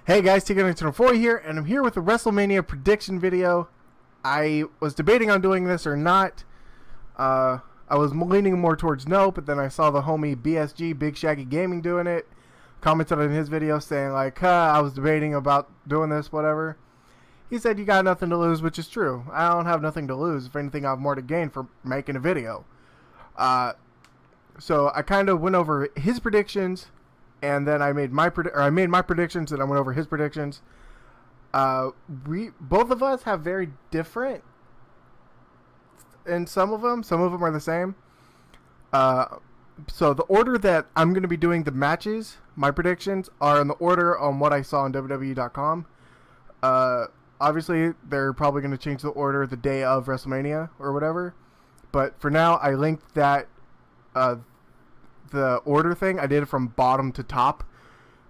Hey guys, TK1904 here, and I'm here with the WrestleMania prediction video. I was debating on doing this or not. I was leaning more towards no, but then I saw the homie BSG, Big Shaggy Gaming, doing it. Commented on his video saying like, I was debating about doing this, whatever. He said you got nothing to lose, which is true. I don't have nothing to lose. If anything, I have more to gain for making a video. So I kind of went over his predictions. And then I made my predictions, and I went over his predictions. Both of us have very different, and some of them are the same. So the order that I'm going to be doing the matches, my predictions, are in the order on what I saw on WWE.com. Obviously, they're probably going to change the order the day of WrestleMania or whatever. But for now, I linked that. The order thing, I did it from bottom to top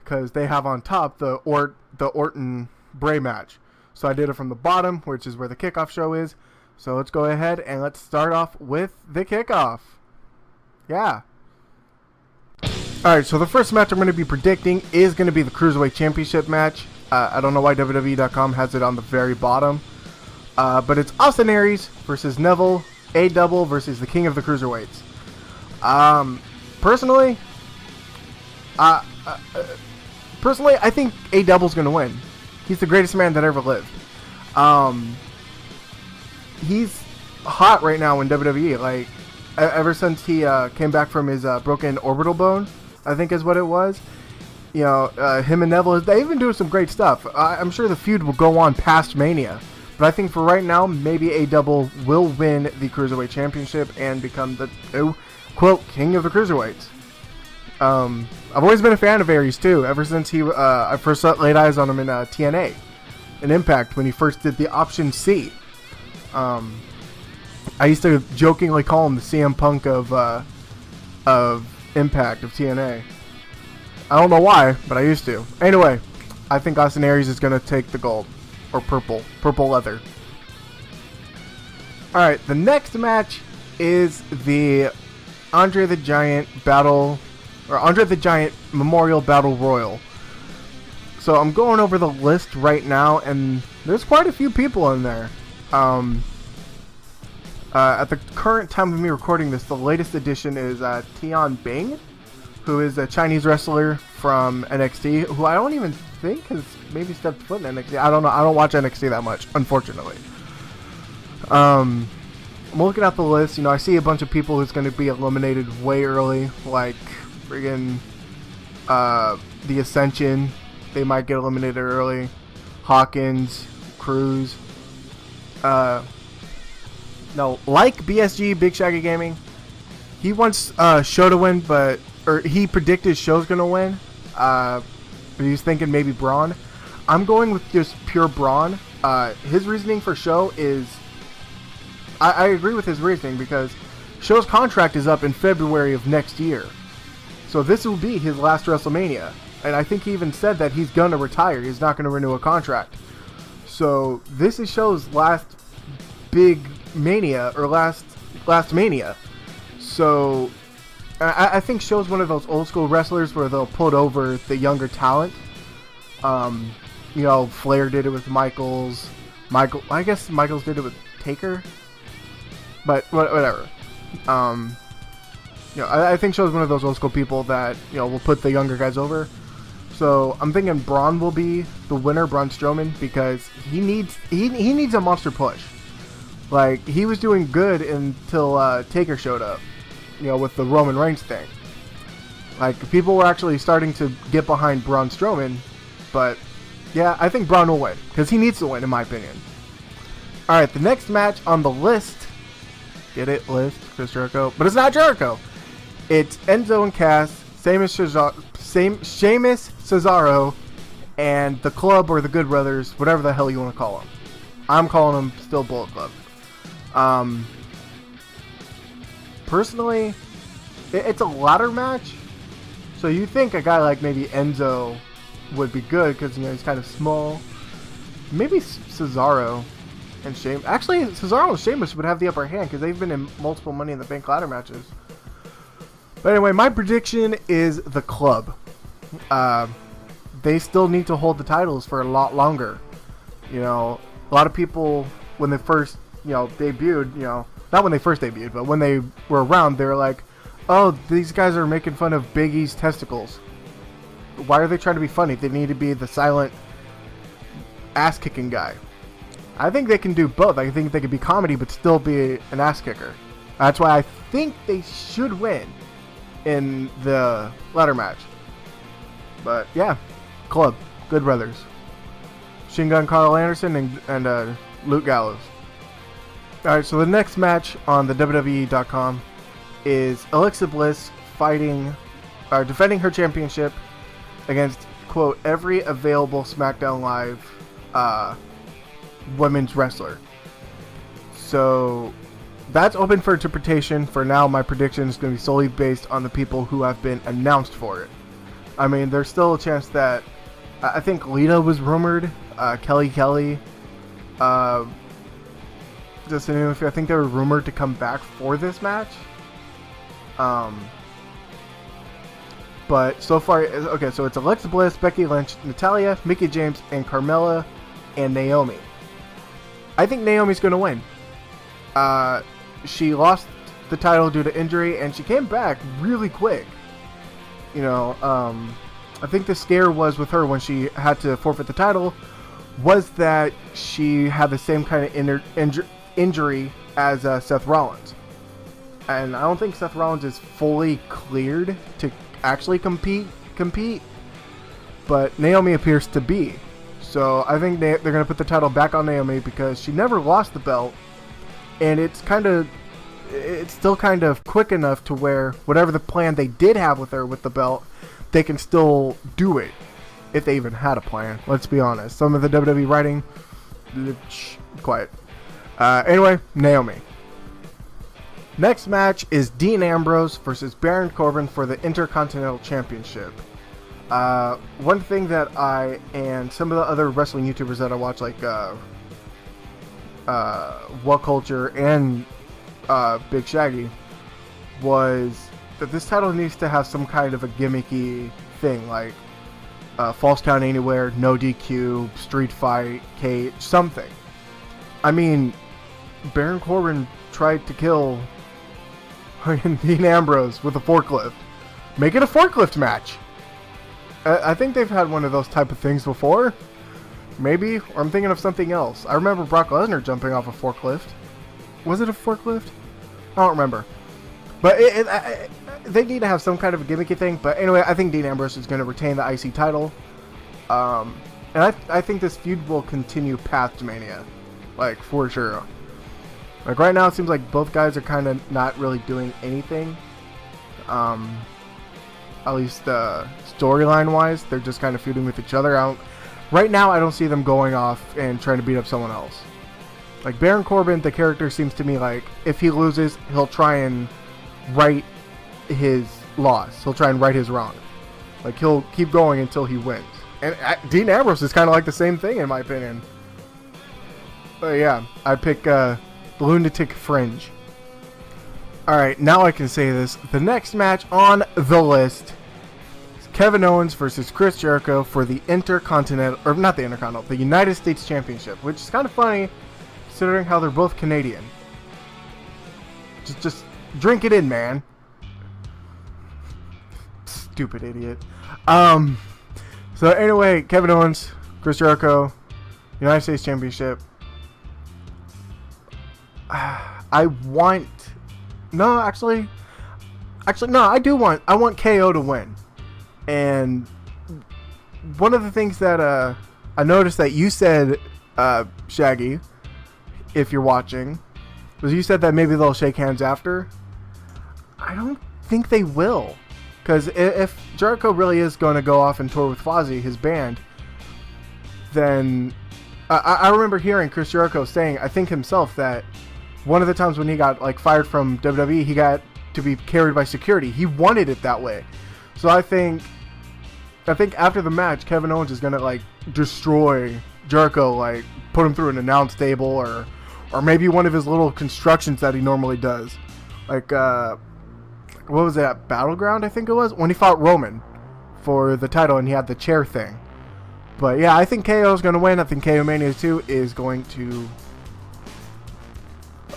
because they have on top the Orton Bray match. So I did it from the bottom, which is where the kickoff show is. So let's go ahead and let's start off with the kickoff. Yeah. Alright, so the first match I'm going to be predicting is going to be the Cruiserweight Championship match. I don't know why WWE.com has it on the very bottom. But it's Austin Aries versus Neville, A-Double versus the King of the Cruiserweights. Personally, I think A-Double's going to win. He's the greatest man that ever lived. He's hot right now in WWE. Like, ever since he came back from his broken orbital bone, I think is what it was. You know, him and Neville, they've been doing some great stuff. I'm sure the feud will go on past Mania. But I think for right now, maybe A-Double will win the Cruiserweight Championship and become the new, quote, King of the Cruiserweights. I've always been a fan of Aries too, ever since I first laid eyes on him in TNA, in Impact, when he first did the Option C. I used to jokingly call him the CM Punk of Impact, of TNA. I don't know why, but I used to. Anyway, I think Austin Aries is going to take the gold, or purple leather. Alright, the next match is the Andre the Giant Memorial Battle Royal. So I'm going over the list right now, and there's quite a few people in there. At the current time of me recording this, the latest addition is Tian Bing, who is a Chinese wrestler from NXT, who I don't even think has maybe stepped foot in NXT. I don't know. I don't watch NXT that much, unfortunately. I'm looking at the list. You know, I see a bunch of people who's going to be eliminated way early, like friggin' the Ascension. They might get eliminated early. Hawkins, Cruz. No, like BSG, Big Shaggy Gaming, he wants Show to win, or he predicted Show's gonna win. But he's thinking maybe Braun. I'm going with just pure Braun. His reasoning for Show is, I agree with his reasoning, because Show's contract is up in February of next year. So this will be his last WrestleMania. And I think he even said that he's going to retire. He's not going to renew a contract. So this is Show's last big Mania, or last Mania. So I think Show's one of those old school wrestlers where they'll put over the younger talent. You know, Flair did it with Michaels. I guess Michaels did it with Taker. But whatever. You know, I think Show's one of those old school people that, you know, will put the younger guys over. So I'm thinking Braun will be the winner, Braun Strowman, because he needs a monster push. Like, he was doing good until Taker showed up, you know, with the Roman Reigns thing. Like, people were actually starting to get behind Braun Strowman, but yeah, I think Braun will win, because he needs to win, in my opinion. Alright, the next match on the list, get it, list, Chris Jericho, but it's not Jericho. It's Enzo and Cass, Sheamus, Cesaro, and the Club, or the Good Brothers, whatever the hell you want to call them. I'm calling them still Bullet Club. Personally, it's a ladder match, so you think a guy like maybe Enzo would be good, because, you know, he's kind of small. Maybe Cesaro and Sheamus. Actually, Cesaro and Sheamus would have the upper hand, because they've been in multiple Money in the Bank ladder matches. But anyway, my prediction is the Club. they still need to hold the titles for a lot longer. You know, a lot of people, when they first, debuted, not when they first debuted, but when they were around, they were like, oh, these guys are making fun of Big E's testicles. Why are they trying to be funny? They need to be the silent ass-kicking guy. I think they can do both. I think they could be comedy, but still be an ass-kicker. That's why I think they should win in the ladder match. But, yeah, Club. Good brothers. Machine Gun Carl Anderson and Luke Gallows. Alright, so the next match on the WWE.com is Alexa Bliss defending her championship against, quote, every available SmackDown Live women's wrestler. So that's open for interpretation. For now, my prediction is going to be solely based on the people who have been announced for it. I mean, there's still a chance that I think Lita was rumored, Kelly, just to name a few. I think they were rumored to come back for this match. But so far, okay, so it's Alexa Bliss, Becky Lynch, Natalya, Mickie James, and Carmella, and Naomi. I think Naomi's going to win. She lost the title due to injury, and she came back really quick. I think the scare was with her when she had to forfeit the title was that she had the same kind of injury as Seth Rollins. And I don't think Seth Rollins is fully cleared to actually compete, but Naomi appears to be. So I think they're going to put the title back on Naomi because she never lost the belt, and it's still kind of quick enough to where whatever the plan they did have with her with the belt, they can still do it if they even had a plan. Let's be honest. Some of the WWE writing, quiet. Anyway, Naomi. Next match is Dean Ambrose versus Baron Corbin for the Intercontinental Championship. One thing that I and some of the other wrestling YouTubers that I watch, like What Culture and Big Shaggy, was that this title needs to have some kind of a gimmicky thing, like Falls Count Anywhere, no DQ, street fight, cage, something. I mean, Baron Corbin tried to kill Dean Ambrose with a forklift. Make it a forklift match. I think they've had one of those type of things before. Maybe, or I'm thinking of something else. I remember Brock Lesnar jumping off a forklift. Was it a forklift? I don't remember. But they need to have some kind of a gimmicky thing. But anyway, I think Dean Ambrose is going to retain the IC title. And I think this feud will continue past Mania. Like, for sure. Like, right now, it seems like both guys are kind of not really doing anything. At least storyline-wise, they're just kind of feuding with each other. Right now, I don't see them going off and trying to beat up someone else. Like, Baron Corbin, the character seems to me like, if he loses, he'll try and right his loss. He'll try and right his wrong. Like, he'll keep going until he wins. And Dean Ambrose is kind of like the same thing, in my opinion. But yeah, I pick the Lunatic Fringe. Alright, now I can say this. The next match on the list is Kevin Owens versus Chris Jericho for the Intercontinental, or not the Intercontinental, the United States Championship, which is kind of funny considering how they're both Canadian. Just drink it in, man. Stupid idiot. So anyway, Kevin Owens, Chris Jericho, United States Championship. I want KO to win. And one of the things that I noticed that you said, Shaggy, if you're watching, was you said that maybe they'll shake hands after. I don't think they will. Because if Jericho really is going to go off and tour with Fozzy, his band, then I remember hearing Chris Jericho saying, I think himself, that one of the times when he got fired from WWE, he got to be carried by security. He wanted it that way. So I think after the match, Kevin Owens is gonna destroy Jericho, put him through an announce table or maybe one of his little constructions that he normally does. What was that, Battleground, I think it was? When he fought Roman for the title and he had the chair thing. But yeah, I think KO is going to win. I think KO Mania 2 is going to...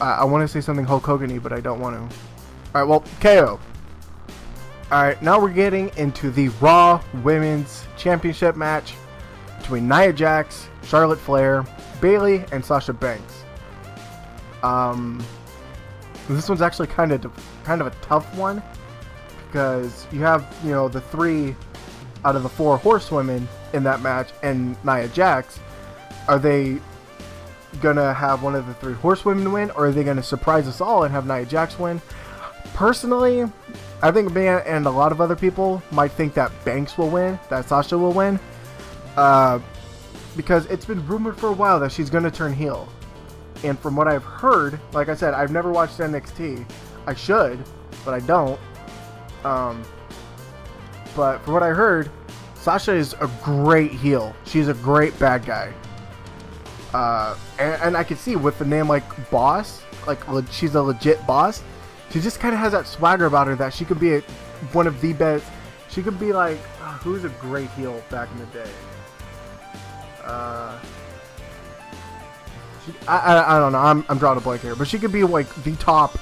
I want to say something Hulk Hogan-y, but I don't want to. Alright, well, KO. Alright, now we're getting into the Raw Women's Championship match between Nia Jax, Charlotte Flair, Bayley, and Sasha Banks. This one's actually kind of a tough one because you have, you know, the 3 out of the 4 horsewomen in that match and Nia Jax. Are they gonna have one of the 3 horsewomen win, or are they gonna surprise us all and have Nia Jax win? Personally, I think me and a lot of other people might think that Banks will win, that Sasha will win, because it's been rumored for a while that she's gonna turn heel. And from what I've heard, like I said, I've never watched NXT. I should, but I don't. But from what I heard, Sasha is a great heel. She's a great bad guy. And I can see with the name like Boss, like she's a legit boss. She just kind of has that swagger about her that she could be one of the best. She could be like, who's a great heel back in the day? I don't know. I'm drawing a blank here, but she could be like the top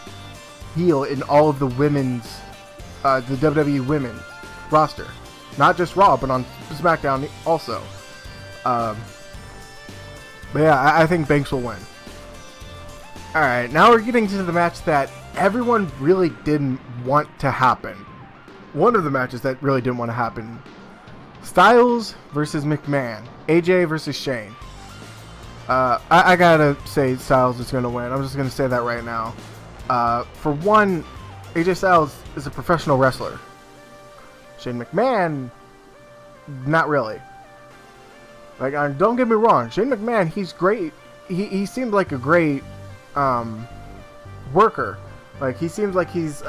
heel in all of the women's, the WWE women's roster, not just Raw, but on SmackDown also. But yeah, I think Banks will win. All right, now we're getting to the match that everyone really didn't want to happen. One of the matches that really didn't want to happen: Styles versus McMahon, AJ versus Shane. I gotta say Styles is gonna win. I'm just gonna say that right now. For one, AJ Styles is a professional wrestler. Shane McMahon, not really. Like, don't get me wrong, Shane McMahon, he's great. He seemed like a great worker. Like, he seems like he's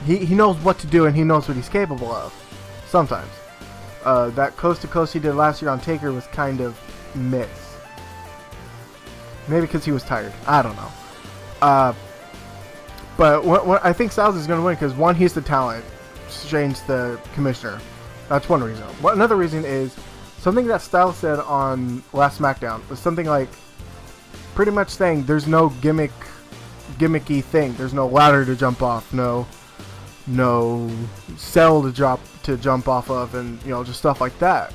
he knows what to do and he knows what he's capable of. Sometimes. That coast to coast he did last year on Taker was kind of miss. Maybe because he was tired. I don't know. But what I think Styles is going to win because, one, he's the talent. Shane's the commissioner. That's one reason. Another reason is something that Styles said on last SmackDown was something like pretty much saying there's no gimmicky thing. There's no ladder to jump off. No cell to jump off of, and you know, just stuff like that.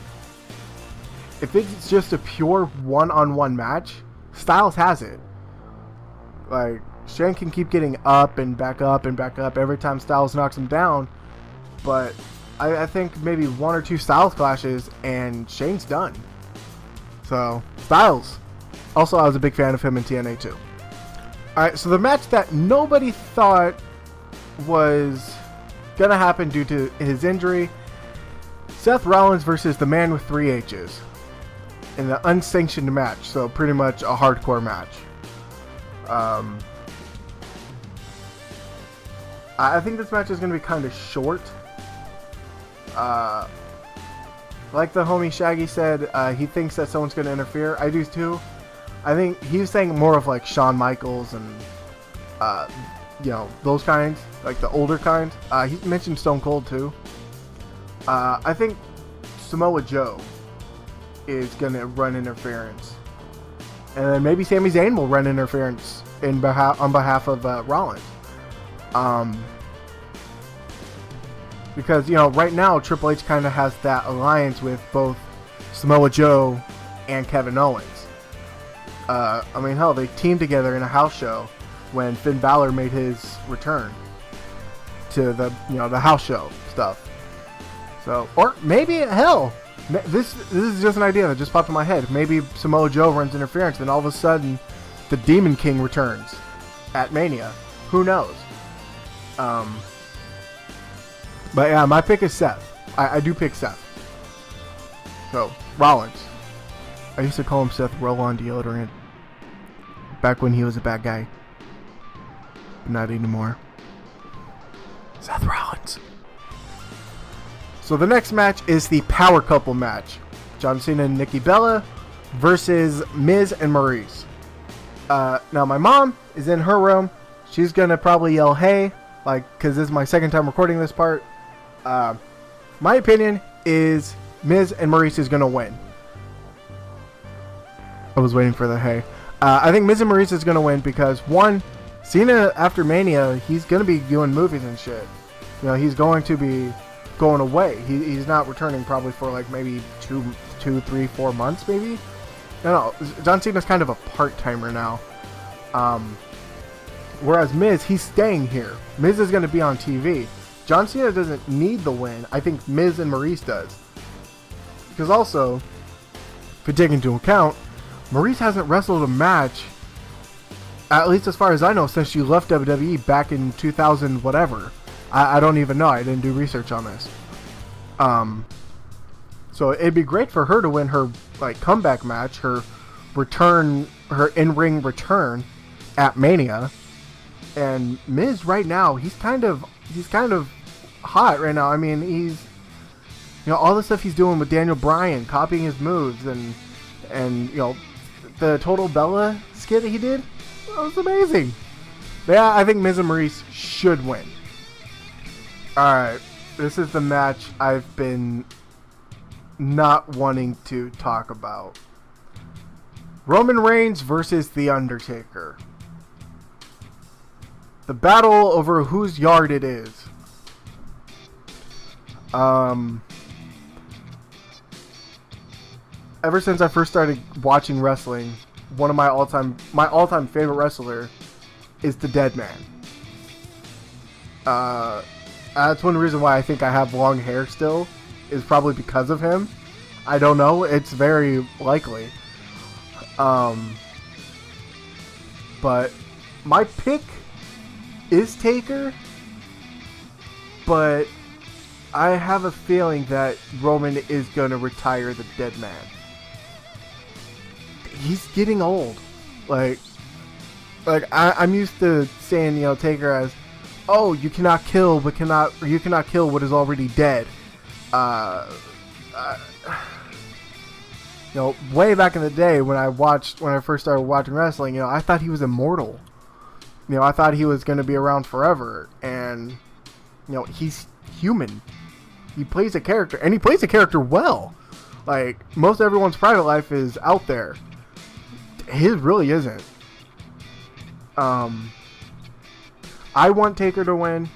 If it's just a pure one-on-one match, Styles has it. Like, Shane can keep getting up and back up and back up every time Styles knocks him down, but I think maybe 1 or 2 Styles clashes and Shane's done. So, Styles. Also, I was a big fan of him in TNA too. Alright, so the match that nobody thought was gonna happen due to his injury: Seth Rollins versus the man with 3 H's in the unsanctioned match, so pretty much a hardcore match. I think this match is gonna be kind of short. Like the homie Shaggy said, he thinks that someone's gonna interfere. I do too. I think he was saying more of like Shawn Michaels and you know, those kinds, like the older kind. He mentioned Stone Cold too. I think Samoa Joe is gonna run interference, and then maybe Sami Zayn will run interference on behalf of Rollins. Because, you know, right now Triple H kind of has that alliance with both Samoa Joe and Kevin Owens. I mean, hell, they teamed together in a house show when Finn Balor made his return to the, you know, the house show stuff. So, or maybe, hell, this is just an idea that just popped in my head. Maybe Samoa Joe runs interference, then all of a sudden the Demon King returns at Mania. Who knows? But yeah, my pick is Seth. I do pick Seth. So, Rollins. I used to call him Seth Roll-On Deodorant back when he was a bad guy. But not anymore. Seth Rollins. So the next match is the Power Couple match. John Cena and Nikki Bella versus Miz and Maurice. Now my mom is in her room. She's gonna probably yell "Hey!" like, because this is my second time recording this part. My opinion is Miz and Maurice is going to win. I was waiting for the hey. I think Miz and Maurice is going to win because, one, Cena, after Mania, he's going to be doing movies and shit. You know, he's going to be going away. He's not returning probably for like maybe 2, 3, 4 months maybe. No, John Cena's kind of a part-timer now. Whereas Miz, he's staying here. Miz is going to be on TV. John Cena doesn't need the win. I think Miz and Maurice does. Because also, if you take into account, Maurice hasn't wrestled a match, at least as far as I know, since she left WWE back in 2000 whatever. I don't even know. I didn't do research on this. So it'd be great for her to win her like comeback match, her return, her in-ring return at Mania. And Miz right now, he's kind of hot right now. I mean, he's, you know, all the stuff he's doing with Daniel Bryan, copying his moves, and you know, the Total Bella skit that he did, that was amazing. But yeah, I think Miz and Maurice should win. Alright, this is the match I've been not wanting to talk about. Roman Reigns versus The Undertaker. The battle over whose yard it is. Ever since I first started watching wrestling, one of my all-time favorite wrestler is the Dead Man. That's one reason why I think I have long hair still, is probably because of him. I don't know, it's very likely. But my pick is Taker, but I have a feeling that Roman is going to retire the Dead Man. He's getting old. Like I'm used to saying, you know, Taker as, oh, you cannot kill what is already dead. You know, way back in the day when I first started watching wrestling, you know, I thought he was immortal. You know, I thought he was going to be around forever, and you know, he's human. He plays a character, and he plays a character well. Like, most everyone's private life is out there. His really isn't. I want Taker to win.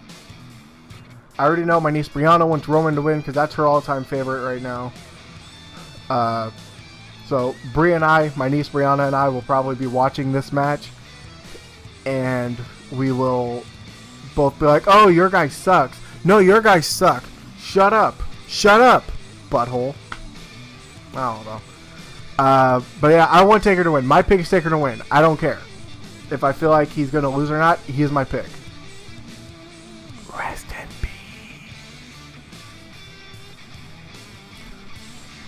I already know my niece Brianna wants Roman to win because that's her all-time favorite right now. So Bri and I, my niece Brianna and I, will probably be watching this match, and we will both be like, "Oh, your guy sucks. No, your guys suck. Shut up, butthole." I don't know. But yeah, I want Taker to win. My pick is Taker to win. I don't care if I feel like he's gonna lose or not. He is my pick. Rest in peace.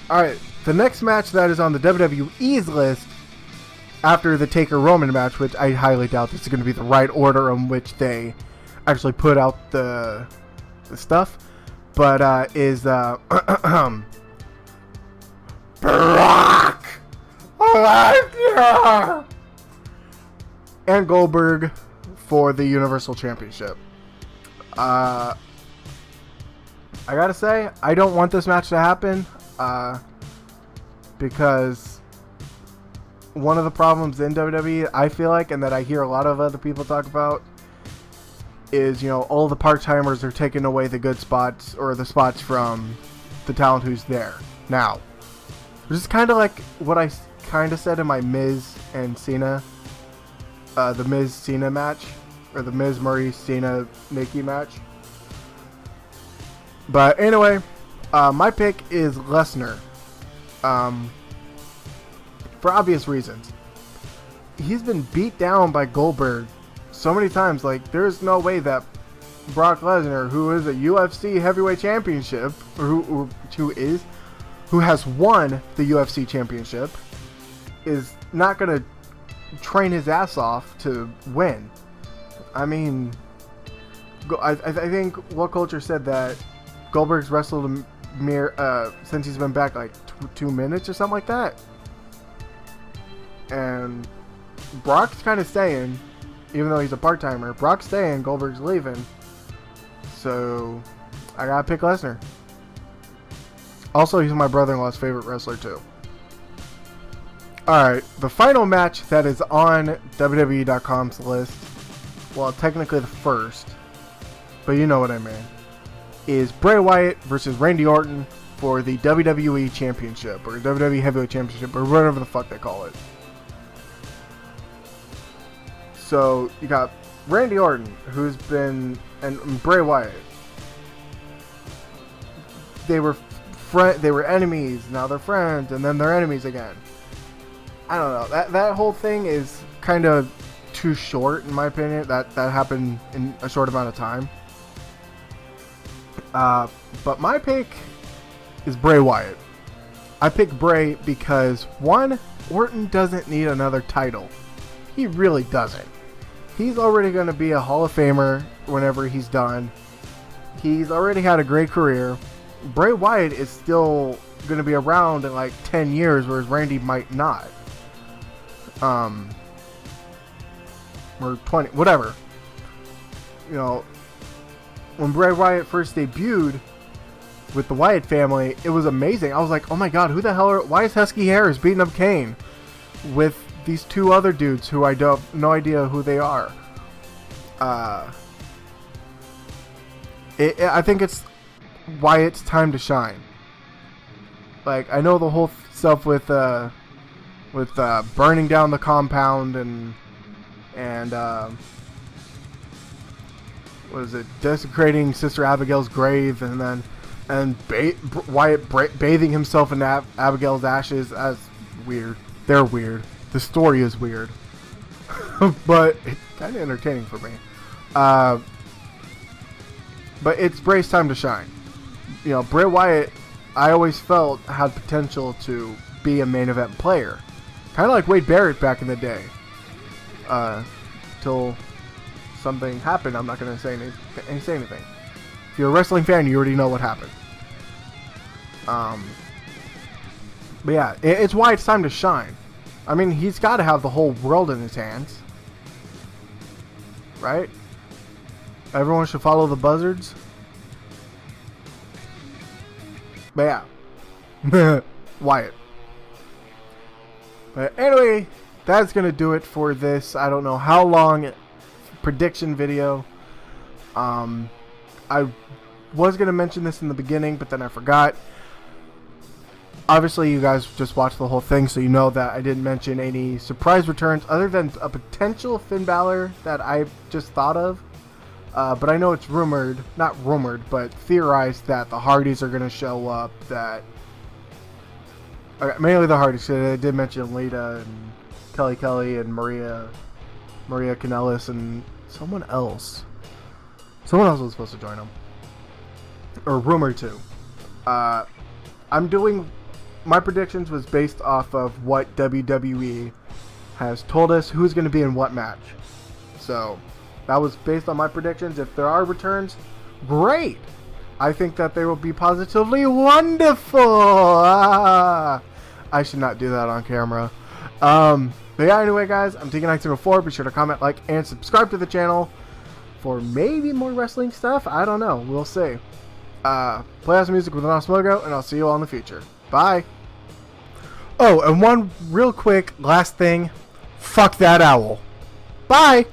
Alright, the next match that is on the WWE's list after the Taker Roman match, which I highly doubt this is going to be the right order in which they actually put out the stuff, but is Brock Lesnar and Goldberg for the Universal Championship. I gotta say, I don't want this match to happen, because one of the problems in WWE, I feel like, and that I hear a lot of other people talk about, is, you know, all the part-timers are taking away the good spots, or the spots from the talent who's there now. This is kind of like what I kind of said in my Miz and Cena, the Miz-Cena match, or the Miz-Maurice-Cena-Nikki match. But anyway, my pick is Lesnar. For obvious reasons. He's been beat down by Goldberg so many times. Like, there's no way that Brock Lesnar, who is a UFC heavyweight championship, or who has won the UFC championship, is not going to train his ass off to win. I mean, I think What Culture said that Goldberg's wrestled a mere since he's been back like 2 minutes or something like that. And Brock's kind of staying, even though he's a part-timer. Brock's staying, Goldberg's leaving. So I gotta pick Lesnar. Also, he's my brother-in-law's favorite wrestler too. Alright, the final match that is on WWE.com's list, well, technically the first, but you know what I mean, is Bray Wyatt versus Randy Orton for the WWE Championship, or WWE Heavyweight Championship, or whatever the fuck they call it. So, you got Randy Orton, who's been, and Bray Wyatt. They were enemies, now they're friends, and then they're enemies again. I don't know. That whole thing is kind of too short, in my opinion. That happened in a short amount of time. But my pick is Bray Wyatt. I picked Bray because, one, Orton doesn't need another title. He really doesn't. He's already going to be a Hall of Famer whenever he's done. He's already had a great career. Bray Wyatt is still going to be around in like 10 years, whereas Randy might not. Or 20, whatever. You know, when Bray Wyatt first debuted with the Wyatt family, it was amazing. I was like, oh my god, who the hell why is Husky Harris beating up Kane with these two other dudes who I don't have no idea who they are? I think it's Wyatt's time to shine. Like, I know the whole stuff with burning down the compound and what is it, desecrating Sister Abigail's grave, and Wyatt bathing himself in Abigail's ashes. That's weird. They're weird. The story is weird, but it's kind of entertaining for me. But it's Bray's time to shine. You know, Bray Wyatt, I always felt had potential to be a main event player. Kind of like Wade Barrett back in the day. Till something happened. I'm not going to say anything. If you're a wrestling fan, you already know what happened. But yeah, it's why it's time to shine. I mean, he's got to have the whole world in his hands. Right? Everyone should follow the buzzards. But yeah. Wyatt. But anyway, that's going to do it for this, I don't know how long, prediction video. I was going to mention this in the beginning, but then I forgot. Obviously, you guys just watched the whole thing, so you know that I didn't mention any surprise returns other than a potential Finn Balor that I just thought of. But I know it's rumored, not rumored, but theorized that the Hardys are going to show up. Mainly the Hardys. They did mention Lita and Kelly and Maria Kanellis and someone else. Someone else was supposed to join them, or rumored to. I'm doing my predictions was based off of what WWE has told us who's going to be in what match. So that was based on my predictions. If there are returns, great. I think that they will be positively wonderful. I should not do that on camera. But yeah, anyway, guys, I'm TK1904. Be sure to comment, like, and subscribe to the channel for maybe more wrestling stuff. I don't know. We'll see. Play some music with an awesome logo, and I'll see you all in the future. Bye. Oh, and one real quick last thing. Fuck that owl. Bye.